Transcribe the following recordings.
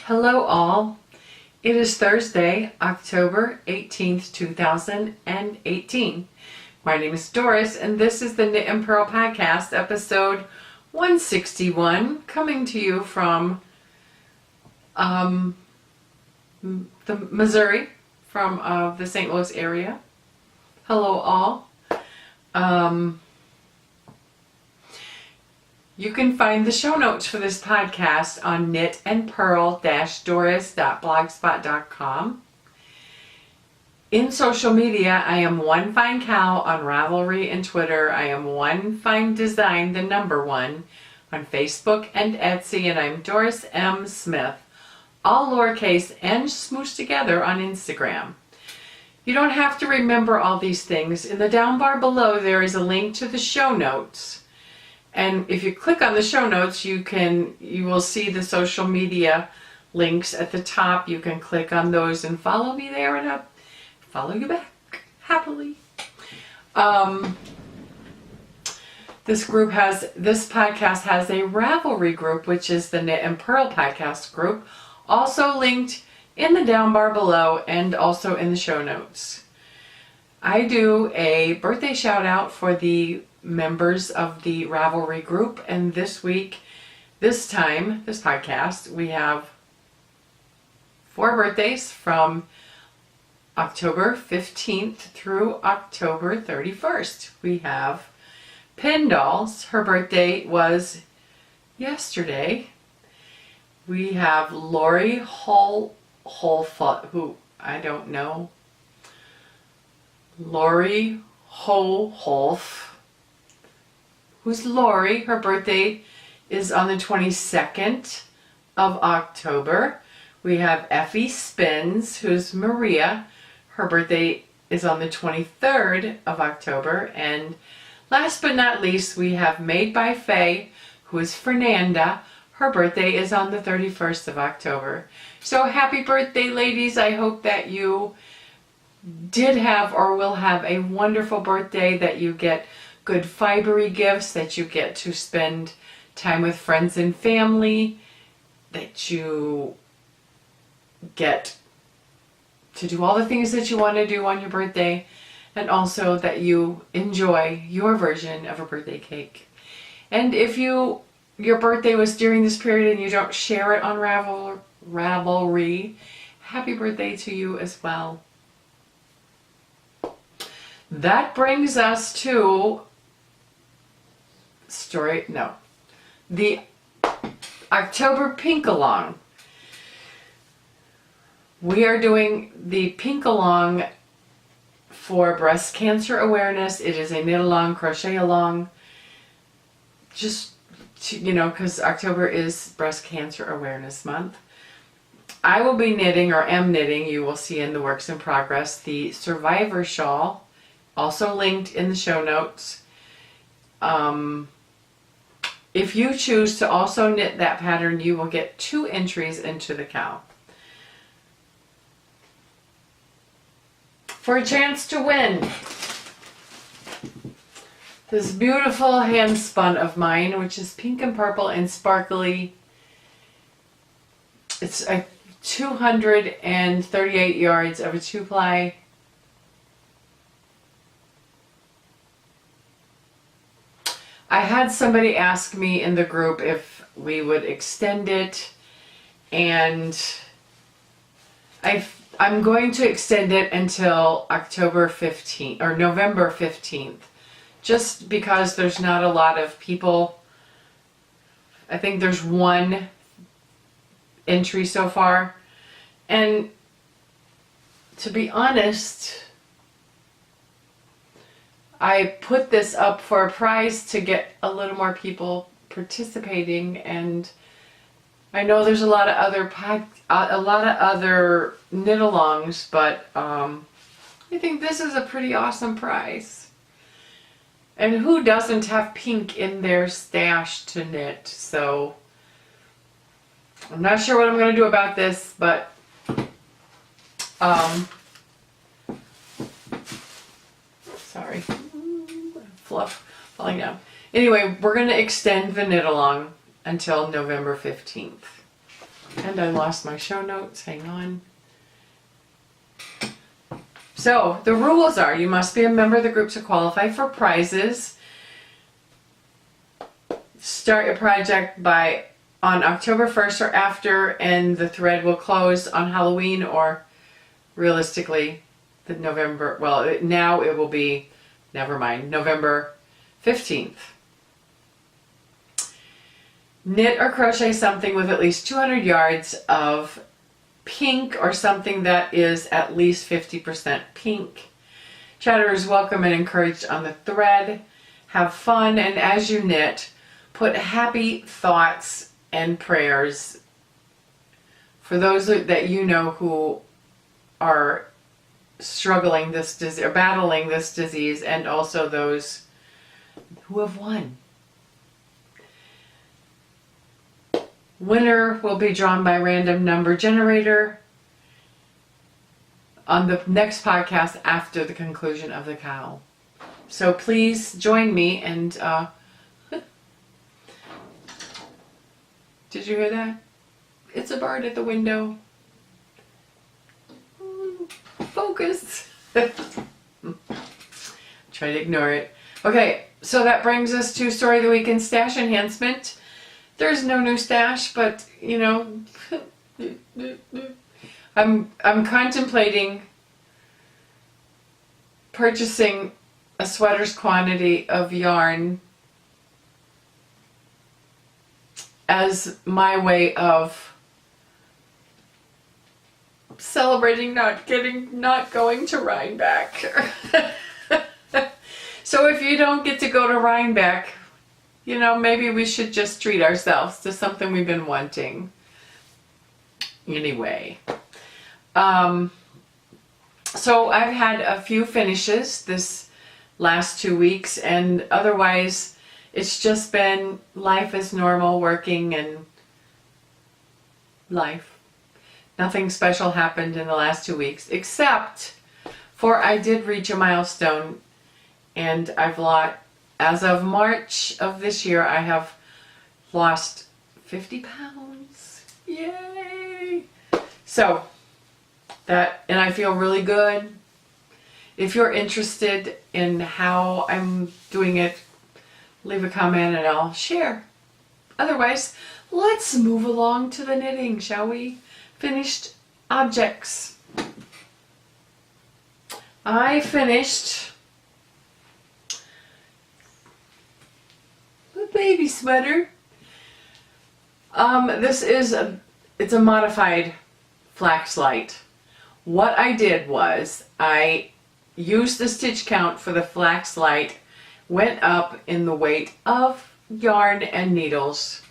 Hello all. It is Thursday, October 18th, 2018. My name is Doris and this is the Knit and Purl Podcast, episode 161, coming to you from the Missouri, from the St. Louis area. Hello all. You can find the show notes for this podcast on knitandpurl-doris.blogspot.com. In social media, I am One Fine Cow on Ravelry and Twitter. I am One Fine Design, the number one, on Facebook and Etsy, and I'm Doris M. Smith, all lowercase and smooshed together on Instagram. You don't have to remember all these things. In the down bar below, there is a link to the show notes. And if you click on the show notes, you will see the social media links at the top. You can click on those and follow me there, and I'll follow you back happily. This podcast has a Ravelry group, which is the Knit and Purl podcast group, also linked in the down bar below and also in the show notes. I do a birthday shout out for the members of the Ravelry group, and this podcast, we have 4 birthdays from October 15th through October 31st. We have Pendall's, her birthday was yesterday. We have Lori Holfoot, who I don't know. Lori Holf. Who's Lori? Her birthday is on the 22nd of October. We have Effie Spins, who's Maria. Her birthday is on the 23rd of October. And last but not least, we have Made by Faye, who is Fernanda. Her birthday is on the 31st of October. So happy birthday, ladies. I hope that you did have or will have a wonderful birthday, that you get good fibery gifts, that you get to spend time with friends and family, that you get to do all the things that you want to do on your birthday, and also that you enjoy your version of a birthday cake. And if your birthday was during this period and you don't share it on Ravelry, happy birthday to you as well. That brings us to the October Pink Along. We are doing the Pink Along for breast cancer awareness. It is a knit along, crochet along, just to, because October is breast cancer awareness month. I will be knitting, or am knitting, you will see in the works in progress, the Survivor shawl, also linked in the show notes. If you choose to also knit that pattern, you will get 2 entries into the cow for a chance to win this beautiful hand spun of mine, which is pink and purple and sparkly. It's a 238 yards of a 2-ply. I had somebody ask me in the group if we would extend it, and I'm going to extend it until October 15th or November 15th, just because there's not a lot of people. I think there's 1 entry so far, and to be honest, I put this up for a prize to get a little more people participating, and I know there's a lot of other knit-alongs, but I think this is a pretty awesome prize. And who doesn't have pink in their stash to knit? So I'm not sure what I'm going to do about this, but sorry. Fluff falling down. Anyway, we're going to extend the knit along until November 15th. And I lost my show notes. Hang on. So the rules are you must be a member of the group to qualify for prizes. Start your project on October 1st or after, and the thread will close on Halloween or realistically the November, well, now it will be, never mind, November 15th. Knit or crochet something with at least 200 yards of pink or something that is at least 50% pink. Chatter is welcome and encouraged on the thread. Have fun, and as you knit, put happy thoughts and prayers for those that you know who are struggling this disease or battling this disease, and also those who have won. Winner will be drawn by random number generator on the next podcast after the conclusion of the cowl. So please join me and did you hear that? It's a bird at the window. Focus. Try to ignore it. Okay, so that brings us to Story of the Week and Stash Enhancement. There's no new stash, but you know, I'm contemplating purchasing a sweater's quantity of yarn as my way of celebrating not going to Rhinebeck. So if you don't get to go to Rhinebeck, you know, maybe we should just treat ourselves to something we've been wanting. Anyway. So I've had a few finishes this last 2 weeks, and otherwise it's just been life as normal, working and life. Nothing special happened in the last 2 weeks, except for I did reach a milestone, and I've lost, as of March of this year, I have lost 50 pounds. Yay! So, and I feel really good. If you're interested in how I'm doing it, leave a comment and I'll share. Otherwise, let's move along to the knitting, shall we? Finished objects. I finished a baby sweater. It's a modified flax light. What I did was I used the stitch count for the flax light, went up in the weight of yarn and needles.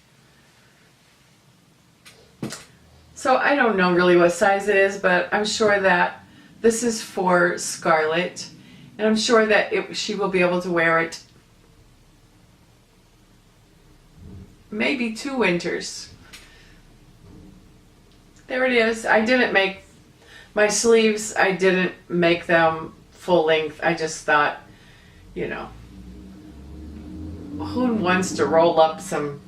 So I don't know really what size it is, but I'm sure that this is for Scarlett, and I'm sure that she will be able to wear it maybe 2 winters. There it is. I didn't make my sleeves, I didn't make them full length. I just thought, you know, who wants to roll up some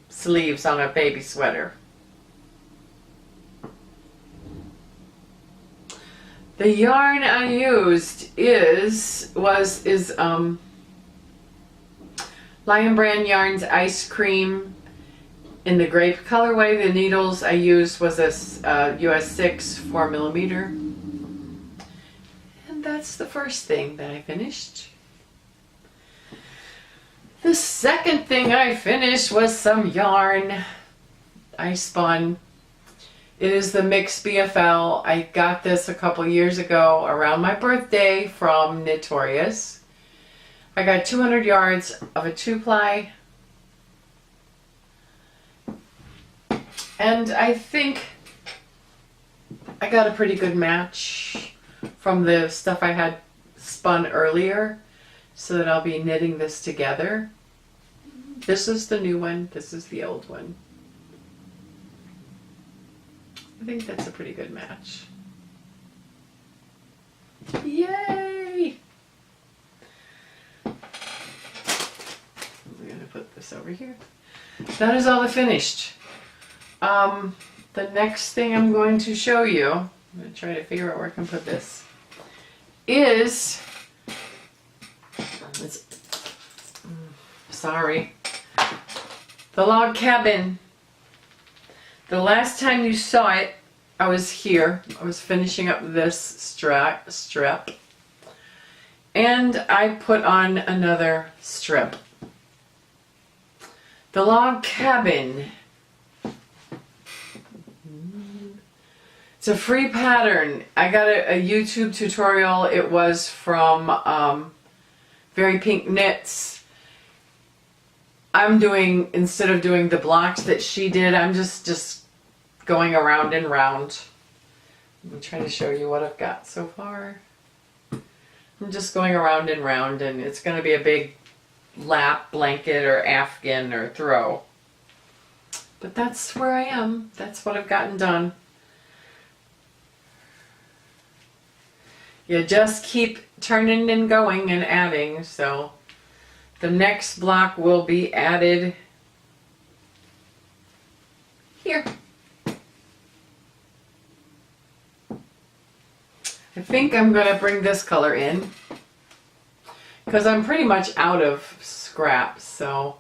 sleeves on a baby sweater? The yarn I used is Lion Brand Yarns Ice Cream in the grape colorway. The needles I used was a US 6 4mm. And that's the first thing that I finished. The second thing I finished was some yarn I spun. It is the Mix BFL. I got this a couple years ago around my birthday from Knitorious. I got 200 yards of a 2-ply. And I think I got a pretty good match from the stuff I had spun earlier, so that I'll be knitting this together. This is the new one. This is the old one. I think that's a pretty good match. Yay! We're going to put this over here. That is all I finished. the next thing I'm going to show you, I'm going to try to figure out where I can put this, is, sorry, the log cabin. The last time you saw it, I was here. I was finishing up this strip, and I put on another strip. The log cabin. It's a free pattern. I got a YouTube tutorial. It was from Very Pink Knits. I'm doing, instead of doing the blocks that she did, I'm just going around and round. I'm trying to show you what I've got so far. I'm just going around and round, and it's going to be a big lap, blanket, or afghan, or throw. But that's where I am. That's what I've gotten done. You just keep turning and going and adding, so the next block will be added here. I think I'm going to bring this color in because I'm pretty much out of scraps, so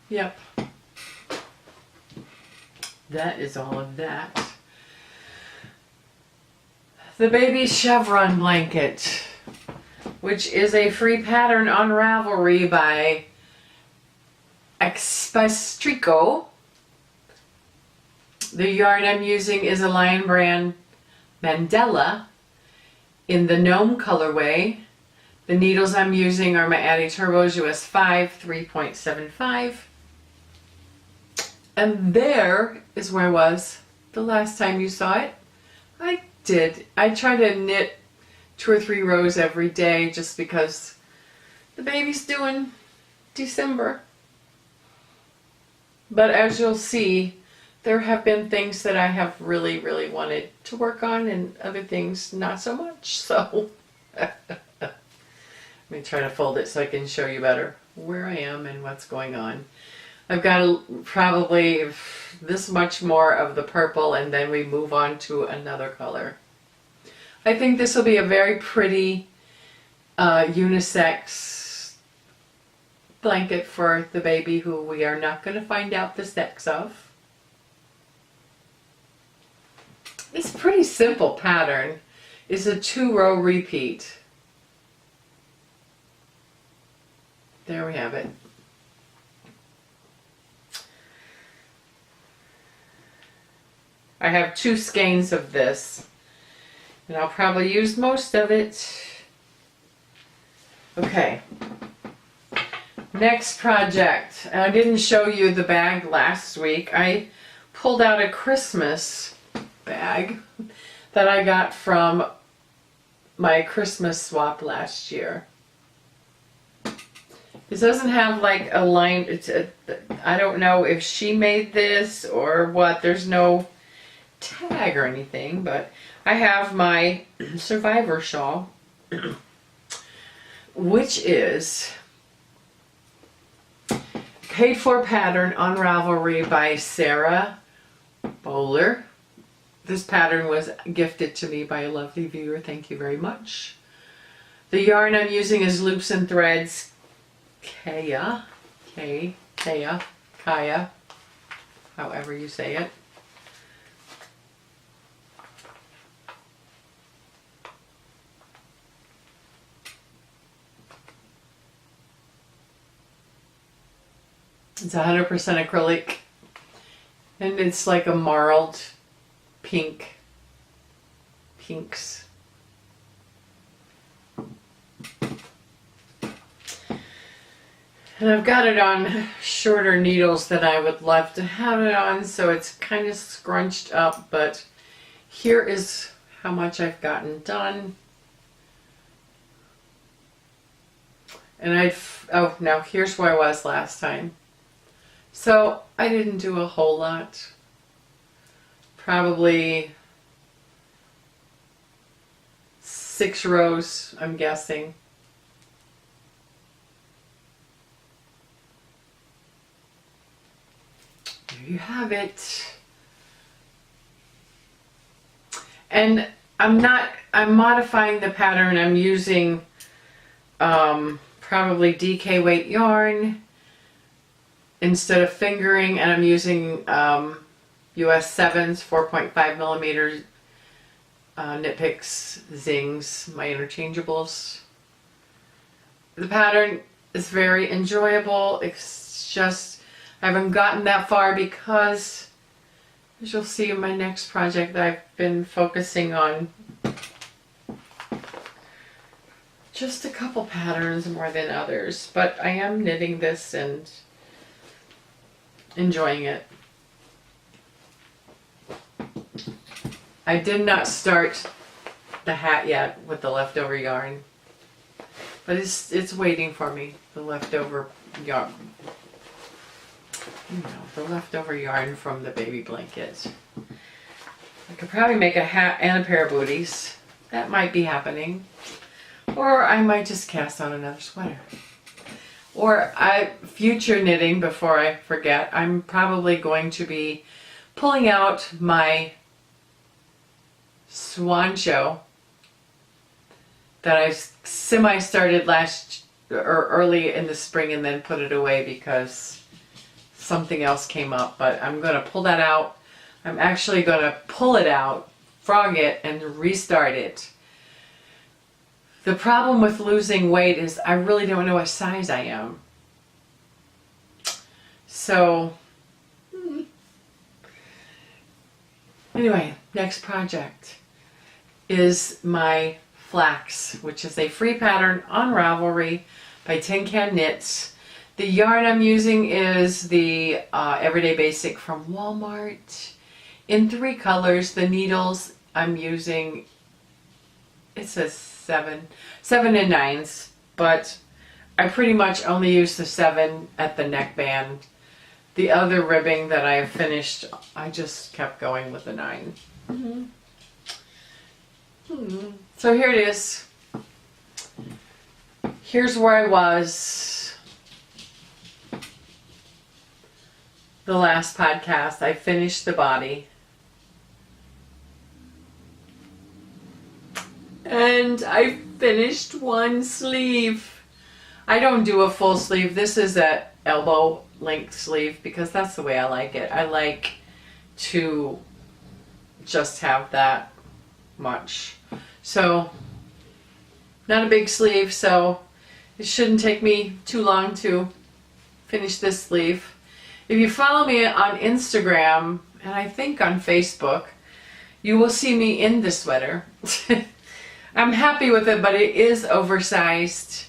yep. That is all of that. The baby chevron blanket, which is a free pattern on Ravelry by Expestrico. The yarn I'm using is a Lion Brand Mandela in the Gnome colorway. The needles I'm using are my Addi Turbos US 5 3.75. And there is where I was the last time you saw it. I try to knit 2 or 3 rows every day just because the baby's doing December. But as you'll see, there have been things that I have really, really wanted to work on and other things not so much. So let me try to fold it so I can show you better where I am and what's going on. I've got probably this much more of the purple, and then we move on to another color. I think this will be a very pretty unisex blanket for the baby who we are not going to find out the sex of. It's a pretty simple pattern. It's a 2-row repeat. There we have it. I have 2 skeins of this, and I'll probably use most of it. Okay. Next project. And I didn't show you the bag last week. I pulled out a Christmas bag that I got from my Christmas swap last year. This doesn't have like a line. I don't know if she made this or what. There's no tag or anything, but I have my Survivor shawl, which is paid for pattern on Ravelry by Sarah Bowler. This pattern was gifted to me by a lovely viewer. Thank you very much. The yarn I'm using is Loops and Threads Kaya, however you say it. It's 100% acrylic, and it's like a marled pinks. And I've got it on shorter needles than I would love to have it on, so it's kind of scrunched up, but here is how much I've gotten done. And now here's where I was last time. So I didn't do a whole lot. Probably 6 rows, I'm guessing. There you have it. And I'm modifying the pattern. I'm using probably DK weight yarn instead of fingering, and I'm using US 7s, 4.5 millimeters, Knit Picks Zings, my interchangeables. The pattern is very enjoyable. It's just, I haven't gotten that far because, as you'll see in my next project, I've been focusing on just a couple patterns more than others. But I am knitting this and enjoying it. I did not start the hat yet with the leftover yarn, but it's waiting for me. The leftover yarn, the leftover yarn from the baby blanket. I could probably make a hat and a pair of booties. That might be happening, or I might just cast on another sweater. Or future knitting, before I forget, I'm probably going to be pulling out my Swan Show that I semi-started early in the spring and then put it away because something else came up. But I'm going to pull that out. I'm actually going to pull it out, frog it, and restart it. The problem with losing weight is I really don't know what size I am. So, anyway, next project is my flax, which is a free pattern on Ravelry by Tin Can Knits. The yarn I'm using is the Everyday Basic from Walmart in 3 colors. The needles I'm using, it says 7 and 9s, but I pretty much only use the 7 at the neckband. The other ribbing that I finished, I just kept going with the 9. So here it is. Here's where I was the last podcast. I finished the body. And I finished one sleeve. I don't do a full sleeve. This is an elbow length sleeve because that's the way I like it. I like to just have that much. So, not a big sleeve, so it shouldn't take me too long to finish this sleeve. If you follow me on Instagram, and I think on Facebook, you will see me in the sweater. I'm happy with it, but it is oversized.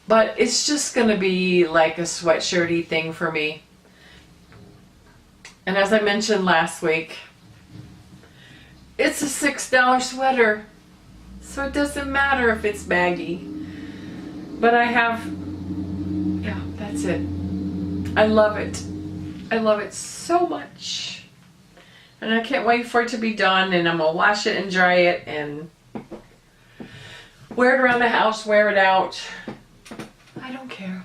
But it's just going to be like a sweatshirty thing for me. And as I mentioned last week, it's a $6 sweater. So it doesn't matter if it's baggy. But I have, yeah, that's it. I love it. I love it so much. And I can't wait for it to be done. And I'm going to wash it and dry it and wear it around the house, wear it out. I don't care.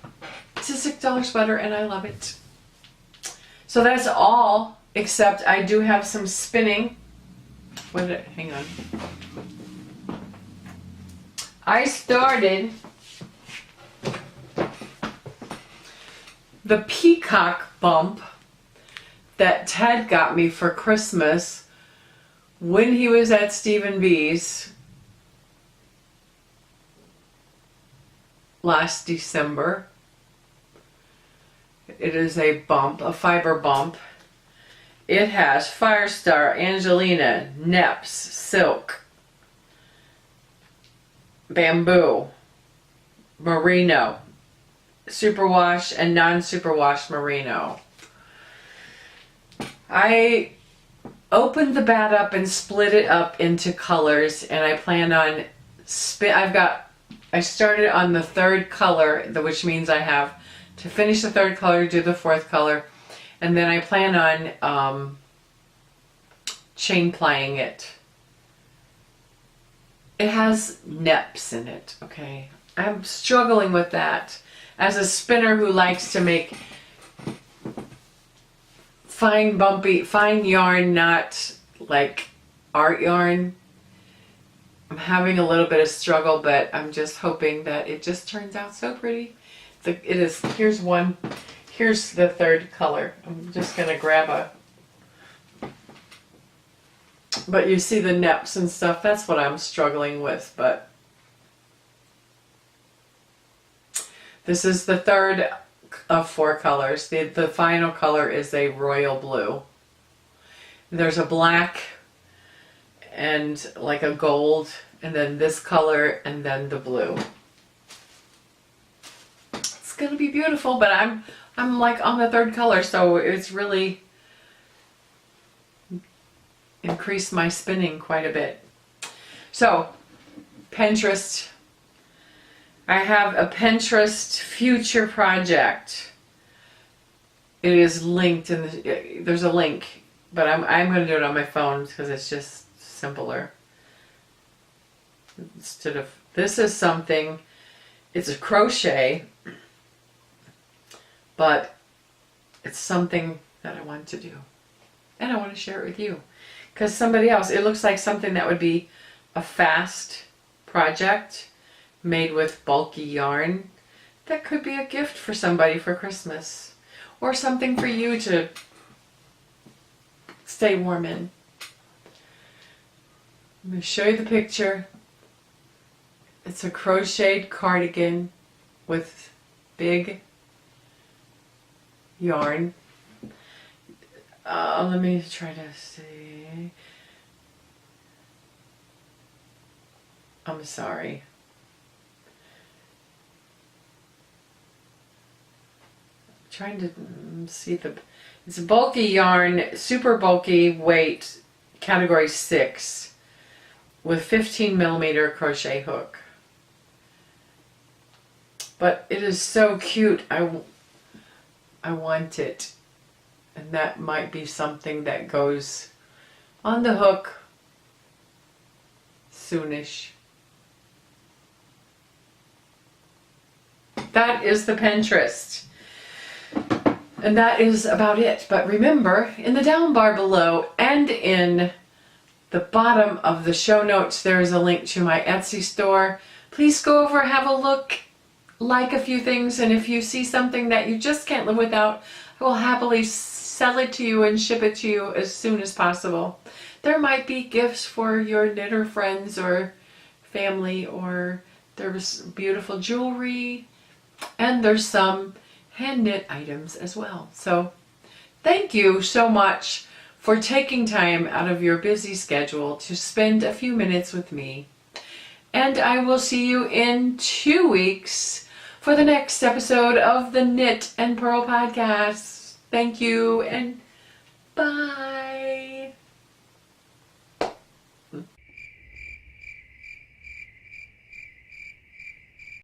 It's a $6 sweater and I love it. So that's all, except I do have some spinning. Hang on. I started the peacock bump that Ted got me for Christmas when he was at Stephen B's last December. It is a bump, a fiber bump. It has Firestar, Angelina, Neps, Silk, Bamboo, Merino, Superwash, and non-superwash Merino. I opened the bat up and split it up into colors, and I plan on I started on the 3rd color, which means I have to finish the 3rd color, do the 4th color, and then I plan on chain plying it. It has neps in it, okay? I'm struggling with that. As a spinner who likes to make fine bumpy, fine yarn, not like art yarn. I'm having a little bit of struggle, but I'm just hoping that it just turns out so pretty. It is, here's one, here's the third color. I'm just gonna grab a, but you see the neps and stuff, that's what I'm struggling with, but this is the third of 4 colors. The final color is a royal blue. There's a black and like a gold, and then this color, and then the blue. It's gonna be beautiful, but I'm like on the 3rd color, so it's really increased my spinning quite a bit. So, Pinterest. I have a Pinterest future project. It is linked, and there's a link, but I'm going to do it on my phone because it's just simpler. Instead of, this is something, it's a crochet, but it's something that I want to do, and I want to share it with you because somebody else, it looks like something that would be a fast project made with bulky yarn that could be a gift for somebody for Christmas, or something for you to stay warm in. I'm going to show you the picture. It's a crocheted cardigan with big yarn. Let me try to see. I'm sorry. Trying to see it's a bulky yarn, super bulky weight, category 6, with 15mm crochet hook. But it is so cute. I want it, and that might be something that goes on the hook soonish. That is the Pinterest. And that is about it. But remember, in the down bar below and in the bottom of the show notes, there is a link to my Etsy store. Please go over, have a look, like a few things, and if you see something that you just can't live without, I will happily sell it to you and ship it to you as soon as possible. There might be gifts for your knitter friends or family, or there's beautiful jewelry, and there's some hand knit items as well. So thank you so much for taking time out of your busy schedule to spend a few minutes with me. And I will see you in 2 weeks for the next episode of the Knit and Purl podcast. Thank you, and bye.